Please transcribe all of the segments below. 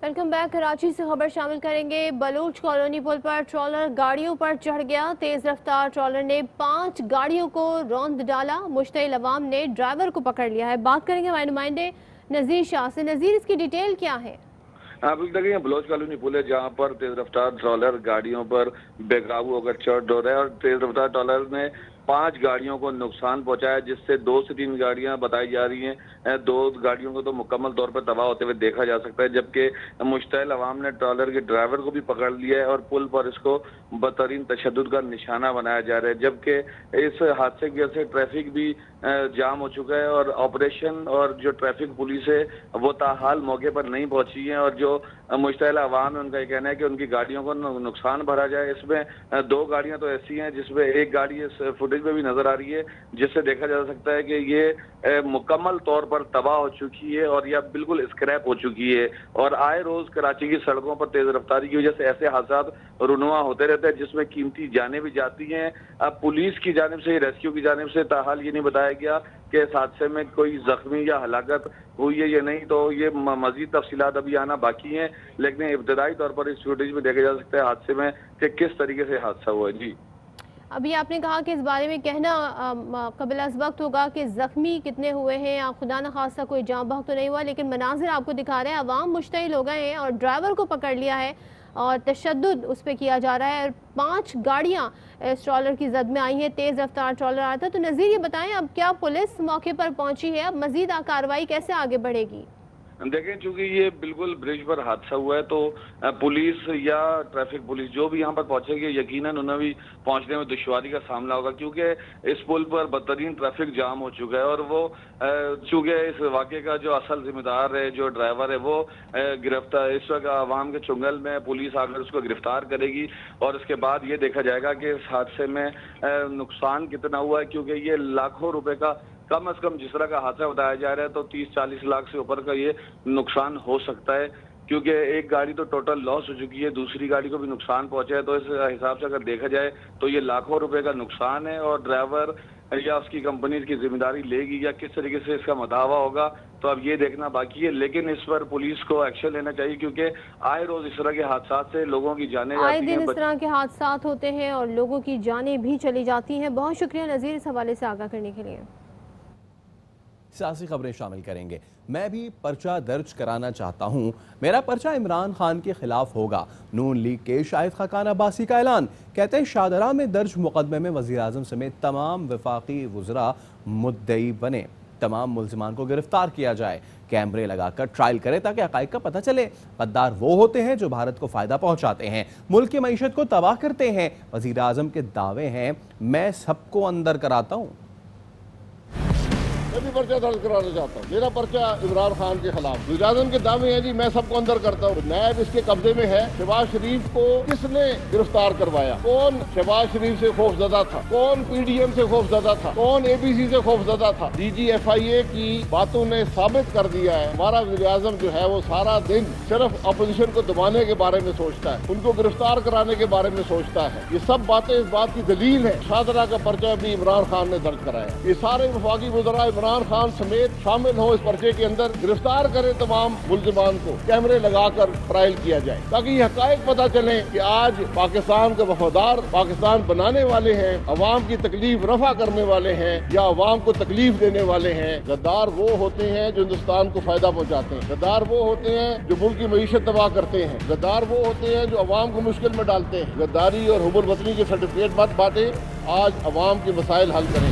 Welcome back. Karachi से खबर शामिल करेंगे। बलूच कॉलोनी पुल पर ट्रॉलर गाड़ियों पर चढ़ गया। तेज रफ्तार ट्रॉलर ने 5 गाड़ियों को रौंद डाला। मुश्तइल अवाम ने ड्राइवर को पकड़ लिया है। बात करेंगे हमारे नुमाइंदे नज़ीर शाह से। नज़ीर, इसकी डिटेल क्या है? बिल्कुल देखिए, बलोच कॉलोनी पुल है जहाँ पर तेज रफ्तार ट्रॉलर गाड़ियों पर बेकाबू होकर चढ़ रहा है और तेज रफ्तार ट्रॉलर ने 5 गाड़ियों को नुकसान पहुंचाया, जिससे 2 से 3 गाड़ियां बताई जा रही हैं। 2 गाड़ियों को तो मुकम्मल तौर पर तबाह होते हुए देखा जा सकता है, जबकि मुश्तइल अवाम ने ट्रॉलर के ड्राइवर को भी पकड़ लिया है और पुल पर इसको बदतरीन तशद्दुद का निशाना बनाया जा रहा है। जबकि इस हादसे की वजह से ट्रैफिक भी जाम हो चुका है और ऑपरेशन और जो ट्रैफिक पुलिस है वो ताहाल मौके पर नहीं पहुंची है। और जो मुश्तइल अवाम है उनका ये कहना है कि उनकी गाड़ियों को नुकसान भरा जाए। इसमें 2 गाड़ियां तो ऐसी हैं जिसमें एक गाड़ी इस फुटेज में भी नजर आ रही है, जिससे देखा जा सकता है कि ये मुकम्मल तौर पर तबाह हो चुकी है और यह बिल्कुल स्क्रैप हो चुकी है। और आए रोज कराची की सड़कों पर तेज रफ्तारी की वजह से ऐसे हादसात रुनुमा होते रहते हैं, जिसमें कीमती जानें भी जाती हैं। अब पुलिस की जानिब से, रेस्क्यू की जानिब से ताहाल ये नहीं बताया गया कि इस हादसे में कोई जख्मी या हलाकत हुई है या नहीं, तो ये मजीद तफसीलात अभी आना बाकी हैं। लेकिन इब्तदाई तौर पर इस फुटेज में देखा जा सकता है हादसे में कि किस तरीके से हादसा हुआ है। जी, अभी आपने कहा कि इस बारे में कहना कबिल अज़ वक्त होगा कि ज़ख्मी कितने हुए हैं या खुदा न खास्ता कोई जाँ बहक तो नहीं हुआ, लेकिन मनाजिर आपको दिखा रहे हैं। अवाम मुश्तइल हो गए हैं और ड्राइवर को पकड़ लिया है और तशद्दुद उस पर किया जा रहा है। और 5 गाड़ियाँ इस ट्रॉलर की जद में आई हैं। तेज़ रफ्तार ट्रॉलर आया था। तो नज़ीर, ये बताएं, अब क्या पुलिस मौके पर पहुंची है? अब मजीद कार्रवाई कैसे आगे बढ़ेगी? देखें, चूंकि ये बिल्कुल ब्रिज पर हादसा हुआ है तो पुलिस या ट्रैफिक पुलिस जो भी यहाँ पर पहुंचेगी, यकीनन उन्हें भी पहुंचने में दुश्वारी का सामना होगा, क्योंकि इस पुल पर बदतरीन ट्रैफिक जाम हो चुका है। और वो चूंकि इस वाक़े का जो असल जिम्मेदार है, जो ड्राइवर है, वो गिरफ्तार इस वक्त आवाम के चुंगल में पुलिस आकर उसको गिरफ्तार करेगी और उसके बाद ये देखा जाएगा कि इस हादसे में नुकसान कितना हुआ है। क्योंकि ये लाखों रुपए का कम से कम जिस तरह का हादसा बताया जा रहा है तो 30-40 लाख से ऊपर का ये नुकसान हो सकता है, क्योंकि एक गाड़ी तो टोटल लॉस हो चुकी है, दूसरी गाड़ी को भी नुकसान पहुंचा है। तो इस हिसाब से अगर देखा जाए तो ये लाखों रुपए का नुकसान है और ड्राइवर या उसकी कंपनी की जिम्मेदारी लेगी या किस तरीके से इसका मदावा होगा, तो अब ये देखना बाकी है। लेकिन इस पर पुलिस को एक्शन लेना चाहिए, क्योंकि आए रोज इस तरह के हादसा से लोगों की जानें आए जाती दिन हैं। इस तरह के हादसा होते हैं और लोगों की जानें भी चली जाती हैं। बहुत शुक्रिया नज़ीर, इस हवाले से आगाह करने के लिए। सियासी खबरें शामिल करेंगे। मैं भी पर्चा दर्ज कराना चाहता हूं, मेरा पर्चा इमरान खान के खिलाफ होगा। नून लीग के शाहिद खाकान अब्बासी का ऐलान। कहते हैं शाहदरा में दर्ज मुकदमे में वज़ीर आज़म समेत तमाम वफाकी वज़रा मुद्दई बने। तमाम मुल्ज़िमान को गिरफ्तार किया जाए, कैमरे लगाकर ट्रायल करें ताकि हक़ाइक़ का पता चले। गद्दार वो होते हैं जो भारत को फ़ायदा पहुंचाते हैं, मुल्क की मईशत को तबाह करते हैं। वज़ीर आज़म के दावे हैं, मैं सबको अंदर कराता हूँ। मैं भी पर्चा दर्ज कराना चाहता हूँ। मेरा पर्चा इमरान खान के खिलाफ। वज़ीर आज़म के दावे हैं जी मैं सबको अंदर करता हूँ। नैब इसके कब्जे में है। शहबाज शरीफ को किसने गिरफ्तार करवाया? कौन शहबाज शरीफ से खौफजदा था? कौन PDM से खौफजदा था? कौन ABC से खौफजदा था? DG FIA की बातों ने साबित कर दिया है हमारा वज़ीर आज़म जो है वो सारा दिन सिर्फ अपोजिशन को दबाने के बारे में सोचता है, उनको गिरफ्तार कराने के बारे में सोचता है। ये सब बातें इस बात की दलील है। शाहदरा का पर्चा भी इमरान खान ने दर्ज कराया। ये सारे वफाकी वज़रा इमरान खान समेत शामिल हो इस पर्चे के अंदर, गिरफ्तार करें तमाम मुल्ज़िमान को, कैमरे लगाकर ट्रायल किया जाए ताकि ये हक़ाइक़ पता चले कि आज पाकिस्तान के वफादार पाकिस्तान बनाने वाले हैं, अवाम की तकलीफ रफा करने वाले हैं या अवाम को तकलीफ देने वाले हैं। गद्दार वो होते हैं जो हिंदुस्तान को फायदा पहुँचाते हैं। गद्दार वो होते हैं जो मुल्क की मईशत तबाह करते हैं। गद्दार वो होते हैं जो अवाम को मुश्किल में डालते हैं। गद्दारी और हुबुल वतनी के सर्टिफिकेट मत बांटें, आज अवाम के मसाइल हल करें।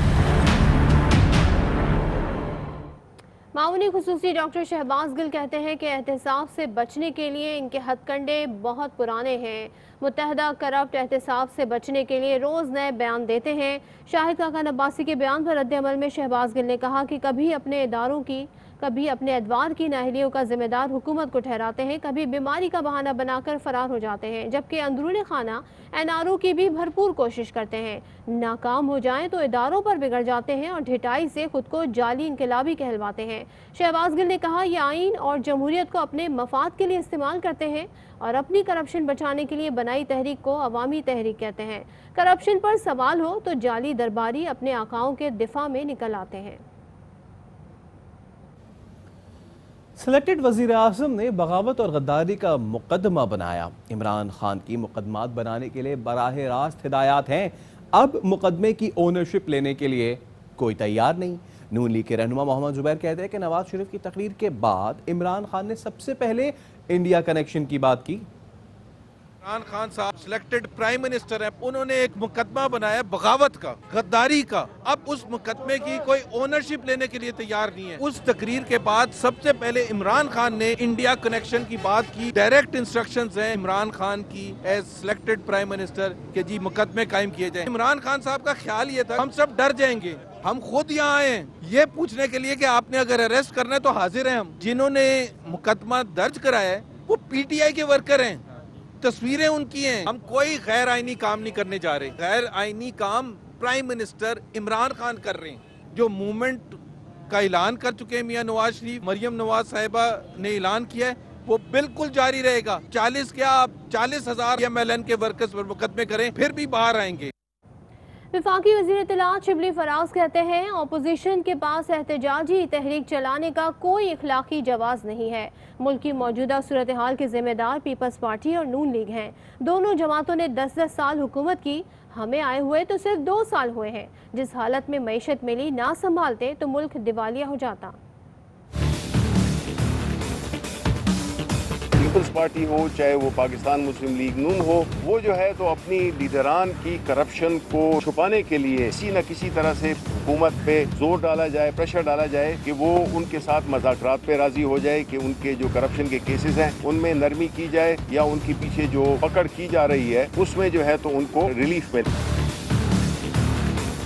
मामूनी खुसूसी डॉक्टर शहबाज गिल कहते हैं कि एहतसाब से बचने के लिए इनके हथकंडे बहुत पुराने हैं। मुत्तहदा करप्ट एहतसाब से बचने के लिए रोज़ नए बयान देते हैं। शाहिद खाकान अब्बासी के बयान पर रद्द-ए-अमल में शहबाज गिल ने कहा कि कभी अपने इदारों की, कभी अपने अदवार की नाअहलियों का जिम्मेदार हुकूमत को ठहराते हैं, कभी बीमारी का बहाना बनाकर फरार हो जाते हैं, जबकि अंदरूनी खाना NRO की भी भरपूर कोशिश करते हैं। नाकाम हो जाएं तो इदारों पर बिगड़ जाते हैं और ढिठाई से खुद को जाली इनकलाबी कहलवाते हैं। शहबाज गिल ने कहा, यह आइन और जमहूरियत को अपने मफाद के लिए इस्तेमाल करते हैं और अपनी करप्शन बचाने के लिए बनाई तहरीक को अवामी तहरीक कहते हैं। करप्शन पर सवाल हो तो जाली दरबारी अपने आकाओं के दिफा में निकल आते हैं। सिलेक्टेड वज़ीर आज़म ने बगावत और गद्दारी का मुकदमा बनाया। इमरान खान की मुकदमात बनाने के लिए बराह रास्त हिदायत हैं। अब मुकदमे की ओनरशिप लेने के लिए कोई तैयार नहीं। नून लीग के रहनुमा मोहम्मद जुबैर कहते हैं कि नवाज शरीफ की तकरीर के बाद इमरान खान ने सबसे पहले इंडिया कनेक्शन की बात की। इमरान खान साहब सिलेक्टेड प्राइम मिनिस्टर हैं, उन्होंने एक मुकदमा बनाया बगावत का, गद्दारी का। अब उस मुकदमे की कोई ओनरशिप लेने के लिए तैयार नहीं है। उस तकरीर के बाद सबसे पहले इमरान खान ने इंडिया कनेक्शन की बात की। डायरेक्ट इंस्ट्रक्शंस हैं इमरान खान की एज सिलेक्टेड प्राइम मिनिस्टर के जी मुकदमे कायम किए जाए। इमरान खान साहब का ख्याल ये था हम सब डर जाएंगे, हम खुद यहाँ आए हैं ये पूछने के लिए कि आपने अगर अरेस्ट करना है तो हाजिर हैं हम। जिन्होंने मुकदमा दर्ज कराया है वो पीटीआई के वर्कर हैं, तस्वीरें उनकी हैं। हम कोई गैर आईनी काम नहीं करने जा रहे। गैर आईनी काम प्राइम मिनिस्टर इमरान खान कर रहे हैं। जो मूवमेंट का ऐलान कर चुके हैं मियां नवाज शरीफ, मरियम नवाज साहिबा ने ऐलान किया है वो बिल्कुल जारी रहेगा। 40,000 MLN के वर्कर्स पर मुकदमे करें फिर भी बाहर आएंगे। वफाकी वज़ीर इत्तलात शिबली फराज कहते हैं अपोजिशन के पास एहतजाजी तहरीक चलाने का कोई इखलाकी जवाज़ नहीं है। मुल्क की मौजूदा सूरत हाल के ज़िम्मेदार पीपल्स पार्टी और नून लीग हैं। दोनों जमातों ने 10-10 साल हुकूमत की, हमें आए हुए तो सिर्फ 2 साल हुए हैं। जिस हालत में मईशत मिली ना संभालते तो मुल्क दिवालिया हो जाता। पीपल्स पार्टी हो चाहे वो पाकिस्तान मुस्लिम लीग नून हो, वो जो है तो अपनी लीडरान की करप्शन को छुपाने के लिए किसी न किसी तरह से हुकूमत पे जोर डाला जाए, प्रेशर डाला जाए कि वो उनके साथ मज़ाकरात पे राजी हो जाए कि उनके जो करप्शन के केसेस हैं उनमें नरमी की जाए या उनके पीछे जो पकड़ की जा रही है उसमें जो है तो उनको रिलीफ मिले।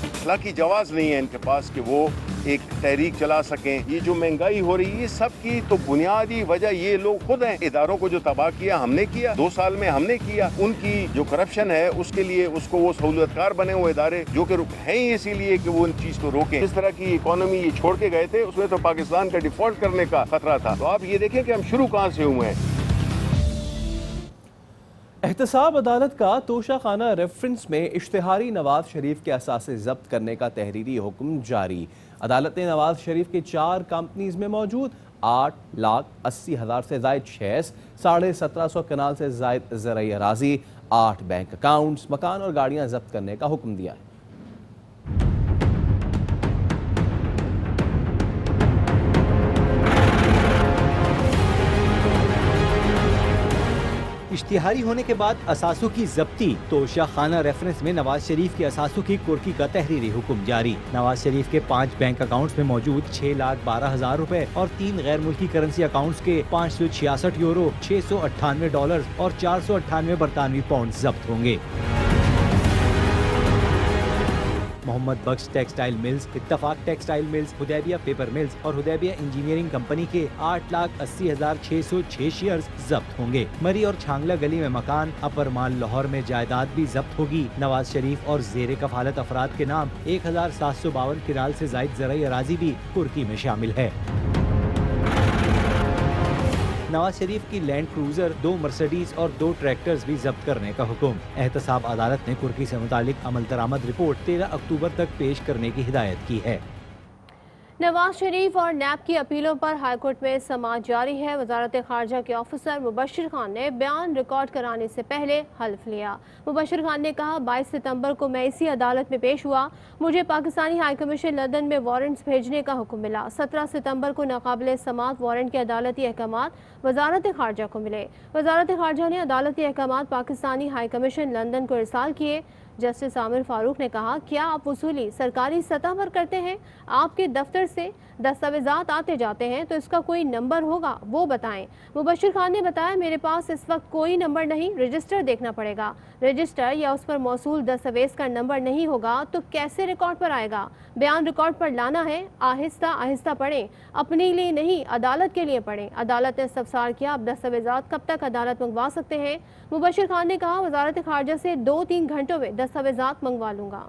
इखलाकी जवाज़ नहीं है इनके पास कि वो एक तहरीक चला सकें। ये जो महंगाई हो रही है सब की तो बुनियादी वजह ये लोग खुद हैं। इदारों को जो तबाह किया हमने किया, 2 साल में हमने किया। उनकी जो करप्शन है उसके लिए उसको वो सहूलतकार बने हुए इदारे जो कि हैं ही इसीलिए कि वो उन चीज को रोकें। इस तरह की इकोनॉमी ये छोड़ के गए थे उसमें तो पाकिस्तान का डिफॉल्ट करने का खतरा था। तो आप ये देखें कि हम शुरू कहाँ से हुए हैं। एहतसाब अदालत का तोशा खाना रेफरेंस में इश्तिहारी नवाज शरीफ के असासे जब्त करने का तहरीरी हुक्म जारी। अदालत ने नवाज शरीफ के 4 कंपनीज में मौजूद 8,80,000 से जायद शेयर्स, 1750 कनाल से जायद ज़राई अराजी, 8 बैंक अकाउंट्स, मकान और गाड़ियां जब्त करने का हुक्म दिया है। इश्तिहारी होने के बाद असासों की जब्ती। तोशा खाना रेफरेंस में नवाज शरीफ के असासों की कुर्की का तहरीरी हुक्म जारी। नवाज शरीफ के 5 बैंक अकाउंट्स में मौजूद 6,12,000 रुपए और 3 गैर मुल्की करेंसी अकाउंट्स के 566 यूरो, 698 डॉलर और 498 बरतानवी पाउंड जब्त होंगे। Mohammad Bakhsh textile mills, Ittefaq textile mills, Hudaibiya paper mills और हुदैबिया इंजीनियरिंग कंपनी के 8,80,606 शेयर्स जब्त होंगे। मरी और छांगला गली में मकान, अपर माल लाहौर में जायदाद भी जब्त होगी। नवाज शरीफ और जेर कफालत अफराद के नाम 1,752 किनाल से जायद ज़राई अराजी भी कुर्की में शामिल है। नवाज शरीफ की लैंड क्रूजर, 2 मर्सिडीज और 2 ट्रैक्टर्स भी जब्त करने का हुक्म। एहतसाब अदालत ने कुर्की से मुतालिक अमल दरामद रिपोर्ट 13 अक्टूबर तक पेश करने की हिदायत की है। नवाज शरीफ और नैब की अपीलों पर हाईकोर्ट में समाअत जारी है। वजारत खारजा के ऑफिसर मुबशिर खान ने बयान रिकॉर्ड कराने से पहले हल्फ लिया। मुबशिर खान ने कहा 22 सितंबर को मैं इसी अदालत में पेश हुआ, मुझे पाकिस्तानी हाई कमीशन लंदन में वारंट्स भेजने का हुक्म मिला। 17 सितंबर को नाकाबिल समाअत वारंट के अदालती अहकामात वजारत खारजा को मिले। वजारत खारजा ने अदालती अहकामात पाकिस्तानी हाई कमीशन लंदन को इरसाल किए। जस्टिस आमिर फारूक ने कहा, क्या आप वसूली सरकारी सतह पर करते हैं? आपके दफ्तर से दस्तावेजात आते जाते हैं तो इसका कोई नंबर होगा, वो बताएं। मुबशिर खान ने बताया, मेरे पास इस वक्त कोई नंबर नहीं, रजिस्टर देखना पड़ेगा। रजिस्टर या उस पर मौसूल दस्तावेज का नंबर नहीं होगा तो कैसे रिकॉर्ड पर आएगा? बयान रिकॉर्ड पर लाना है, आहिस्ता आहिस्ता पढ़ें, अपने लिए नहीं अदालत के लिए पढ़ें। अदालत ने इस्तफसार किया, अब दस्तावेजात कब तक अदालत मंगवा सकते हैं? मुबशिर खान ने कहा, वजारत खारजा से 2-3 घंटों में दस्तावेजात मंगवा लूंगा।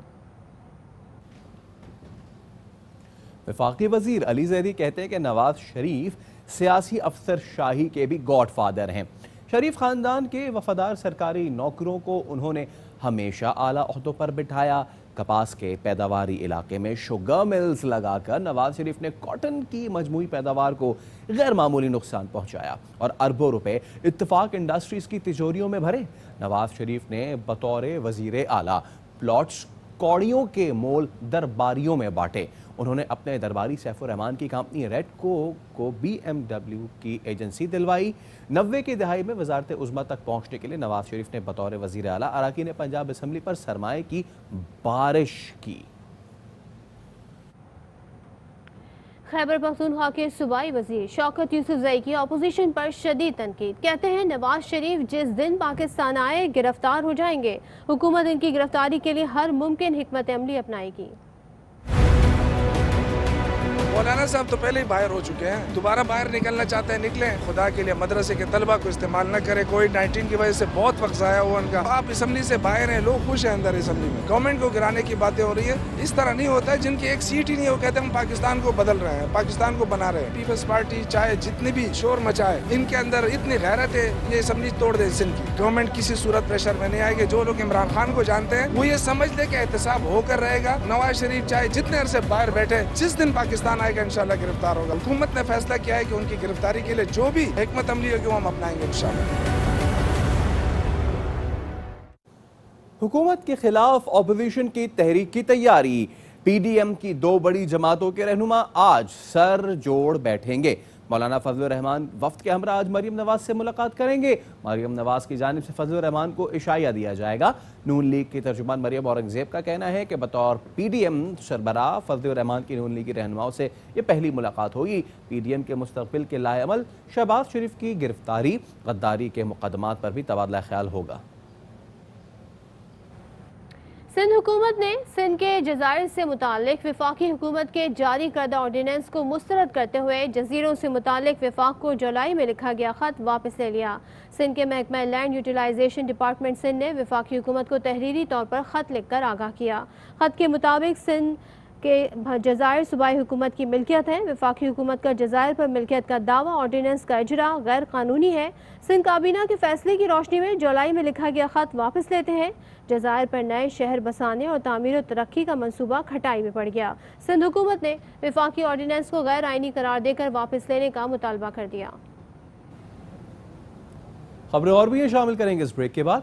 वफाकी वजीर अली जैदी कहते हैं कि नवाज शरीफ सियासी अफसर शाही के भी गॉड फादर हैं। शरीफ खानदान के वफादार सरकारी नौकरों को उन्होंने हमेशा आला ओहदों पर बिठाया। कपास के पैदावारी इलाके में शुगर मिल्स लगाकर नवाज शरीफ ने कॉटन की मजमूई पैदावार को गैर मामूली नुकसान पहुंचाया और अरबों रुपए इत्तेफाक इंडस्ट्रीज की तिजोरियों में भरे। नवाज शरीफ ने बतौर वजीर आला प्लॉट्स कौड़ियों के मोल दरबारियों में बांटे। उन्होंने अपने दरबारी सैफुर रहमान की कंपनी रेडको को BMW की एजेंसी दिलवाई। 90 की दहाई में वजारत उज़्मा तक पहुंचने के लिए नवाज शरीफ ने बतौर वजीर आला अराकीन पंजाब असम्बली पर सरमाए की बारिश की। खैबर पख्तूनख्वा के सूबाई वजीर शौकत यूसुफजई की अपोजिशन पर शदीद तनकीद। कहते हैं नवाज शरीफ जिस दिन पाकिस्तान आए गिरफ्तार हो जाएंगे। हुकूमत इनकी गिरफ्तारी के लिए हर मुमकिन हिकमत अमली अपनाएगी। मौलाना साहब तो पहले ही बाहर हो चुके हैं, दोबारा बाहर निकलना चाहते हैं निकलें। खुदा के लिए मदरसे के तलबा को इस्तेमाल न करें। कोविड-19 की वजह से बहुत वक्त ज़ाया हुआ उनका। आप असम्बली से बाहर हैं, लोग खुश हैं अंदर असम्बली में। गवर्नमेंट को गिराने की बातें हो रही है, इस तरह नहीं होता है। जिनकी एक सीट ही नहीं हो कहते हम पाकिस्तान को बदल रहे हैं, पाकिस्तान को बना रहे हैं। पीपल्स पार्टी चाहे जितनी भी शोर मचाए, इनके अंदर इतनी गैरत है, ये असम्बली तोड़ दे सिंध की। गवर्नमेंट किसी सूरत प्रेशर में नहीं आएगी। जो लोग इमरान खान को जानते हैं वो ये समझ ले कि एहतसाब होकर रहेगा। नवाज शरीफ चाहे जितने अरसे बाहर बैठे, जिस दिन पाकिस्तान आएगा इंशाल्लाह गिरफ्तार होगा। हुकूमत ने फैसला किया है कि उनकी गिरफ्तारी के लिए जो भी हिकमत अमली होगी वो हम अपनाएंगे इंशाल्लाह। हुकूमत के खिलाफ ऑपोजिशन की तहरीक की तैयारी। PDM की 2 बड़ी जमातों के रहनुमा आज सर जोड़ बैठेंगे। मौलाना फजलुर रहमान वफ्द के हमरा आज मरियम नवाज से मुलाकात करेंगे। मरियम नवाज की जानिब से फजलुर रहमान को इशाया दिया जाएगा। नून लीग की तर्जुमान मरियम औरंगजेब का कहना है कि बतौर PDM सरबराह फजलुर रहमान की नून लीग की रहनुमाओं से ये पहली मुलाकात होगी। PDM के मुस्तकबिल के लाएअमल शहबाज शरीफ की गिरफ्तारी, गद्दारी के मुकदमात पर भी तबादला ख्याल होगा। सिंध हुकूमत ने सिंध के जज़ायर से मुतालिक विफाकी हुकूमत के जारी करदा ऑर्डिनेंस को मुस्तरद करते हुए जजीरों से मुतालिक विफाक को जुलाई में लिखा गया खत वापस ले लिया। सिंध के महकमा लैंड यूटिलाइजेशन डिपार्टमेंट सिंध ने विफाकी हुकूमत को तहरीरी तौर पर खत लिखकर आगाह किया। खत के मुताबिक सिंध के जज़ायर सूबाई हुकूमत की मिल्कियत है। विफाकी हुकूमत का जज़ायर पर मिल्कियत का दावा ऑर्डिनेंस का इजरा गैर कानूनी है। सिंध काबीना के फैसले की रोशनी में जुलाई में लिखा गया खत वापस लेते हैं। जज़ायर पर नए शहर बसाने और तामीर और तरक्की का मंसूबा खटाई में पड़ गया। सिंध हुकूमत ने विफाकी ऑर्डिनेंस को गैर आइनी करार देकर वापस लेने का मुतालबा कर दिया। खबरें और भी ये शामिल करेंगे इस ब्रेक के बाद।